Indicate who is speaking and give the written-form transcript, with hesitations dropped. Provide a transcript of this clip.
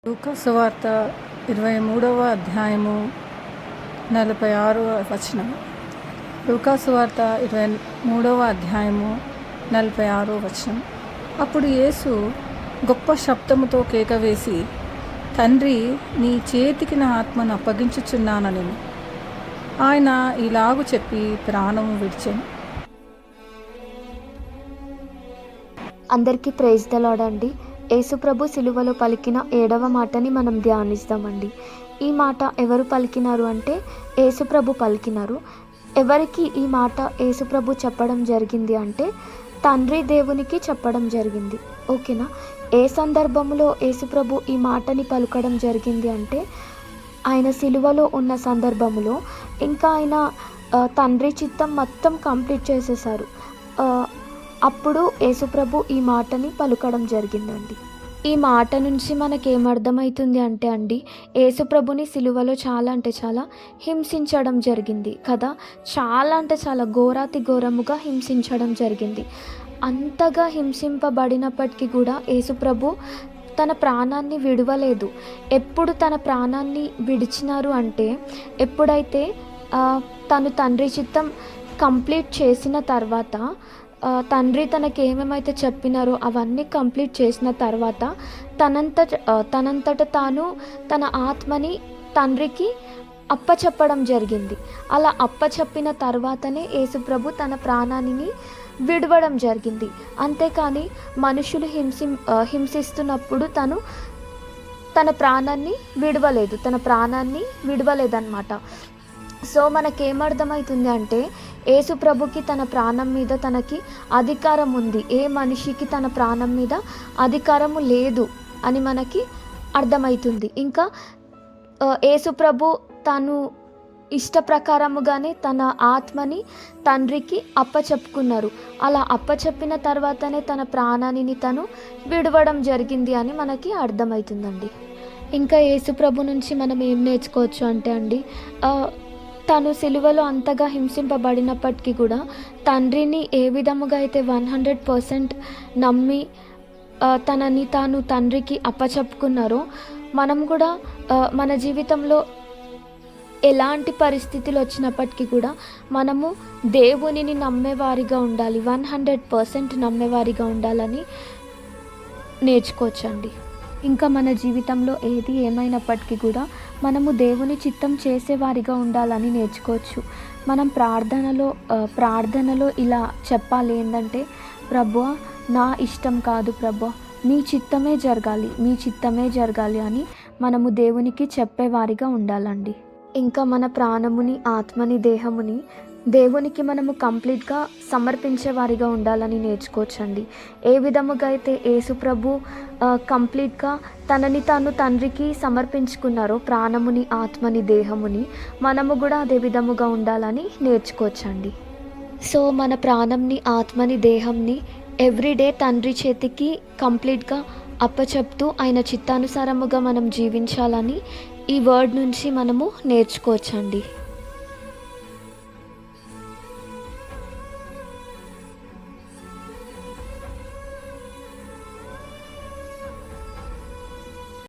Speaker 1: లూకా సువార్త 23వ అధ్యాయము 46వ వచనం. లూకా సువార్త 23వ అధ్యాయము 46వ వచనం. అప్పుడు యేసు గొప్ప శబ్దముతో కేక వేసి, తండ్రి, నీ చేతికి నా ఆత్మను అప్పగించుచున్నానెను. ఆయన ఇలాగు చెప్పి ప్రాణము విడిచెను.
Speaker 2: అందరికీ ప్రైజ్ ద లార్డ్ అండి. యేసుప్రభు సిలువలో పలికిన 7వ మాటని మనం ధ్యానిస్తామండి. ఈ మాట ఎవరు పలికినారు అంటే యేసుప్రభు పలికినారు. ఎవరికి ఈ మాట యేసుప్రభు చెప్పడం జరిగింది అంటే తండ్రి దేవునికి చెప్పడం జరిగింది. ఓకేనా? ఏ సందర్భంలో యేసుప్రభు ఈ మాటని పలకడం జరిగింది అంటే ఆయన సిలువలో ఉన్న సందర్భంలో, ఇంకా ఆయన తండ్రి చిత్తం మొత్తం కంప్లీట్ చేసేసారు. అప్పుడు యేసుప్రభు ఈ మాటని పలకడం జరిగిందండి. ఈ మాట నుంచి మనకేమర్థమవుతుంది అంటే అండి, యేసుప్రభుని సిలువలో చాలా హింసించడం జరిగింది కదా. చాలా ఘోరాతి ఘోరముగా హింసించడం జరిగింది. అంతగా హింసింపబడినప్పటికీ కూడా యేసుప్రభు తన ప్రాణాన్ని విడవలేదు. ఎప్పుడు తన ప్రాణాన్ని విడిచినారు అంటే ఎప్పుడైతే తను తండ్రి చిత్తం కంప్లీట్ చేసిన తర్వాత, తండ్రి తనకి ఏమేమైతే చెప్పినారో అవన్నీ కంప్లీట్ చేసిన తర్వాత తనంతట తాను తన ఆత్మని తండ్రికి అప్పచెప్పడం జరిగింది. అలా అప్పచెప్పిన తర్వాతనే యేసుప్రభు తన ప్రాణాన్ని విడవడం జరిగింది. అంతేకాని మనుషులు హింసిస్తున్నప్పుడు తన ప్రాణాన్ని విడవలేదన్నమాట. సో మనకేమర్థమవుతుంది అంటే యేసుప్రభుకి తన ప్రాణం మీద తనకి అధికారం ఉంది. ఏ మనిషికి తన ప్రాణం మీద అధికారము లేదు అని మనకి అర్థమవుతుంది. ఇంకా యేసుప్రభు తను ఇష్ట ప్రకారముగానే తన ఆత్మని తండ్రికి అప్పచెప్పుకున్నారు. అలా అప్పచెప్పిన తర్వాతనే తన ప్రాణాన్ని తను విడవడం జరిగింది అని మనకి అర్థమవుతుందండి. ఇంకా యేసుప్రభు నుంచి మనం ఏం నేర్చుకోవచ్చు అంటే అండి, తను సిలువలో అంతగా హింసింపబడినప్పటికీ కూడా తండ్రిని ఏ విధముగా అయితే 100% నమ్మి తనని తాను తండ్రికి అప్పచెప్పుకున్నారో, మనం కూడా మన జీవితంలో ఎలాంటి పరిస్థితులు వచ్చినప్పటికీ కూడా మనము దేవునిని నమ్మేవారిగా ఉండాలి, 100% నమ్మేవారిగా ఉండాలని నేర్చుకోవచ్చండి. ఇంకా మన జీవితంలో ఏది ఏమైనప్పటికీ కూడా మనము దేవుని చిత్తం చేసేవారిగా ఉండాలని నేర్చుకోవచ్చు. మనం ప్రార్థనలో ఇలా చెప్పాలి ఏంటంటే, ప్రభువా, నా ఇష్టం కాదు ప్రభువా, నీ చిత్తమే జరగాలి అని మనము దేవునికి చెప్పేవారిగా ఉండాలండి. ఇంకా మన ప్రాణముని, ఆత్మని, దేహముని దేవునికి మనము కంప్లీట్గా సమర్పించేవారిగా ఉండాలని నేర్చుకోవచ్చండి. ఏ విధముగా అయితే యేసుప్రభు కంప్లీట్గా తనని తాను తండ్రికి సమర్పించుకున్నారో, ప్రాణముని, ఆత్మని, దేహముని, మనము కూడా అదే విధముగా ఉండాలని నేర్చుకోవచ్చండి. సో మన ప్రాణంని, ఆత్మని, దేహంని ఎవ్రీడే తండ్రి చేతికి కంప్లీట్గా అప్పచెప్తూ ఆయన చిత్తానుసారముగా మనం జీవించాలని ఈ వర్డ్ నుంచి మనము నేర్చుకోవచ్చండి.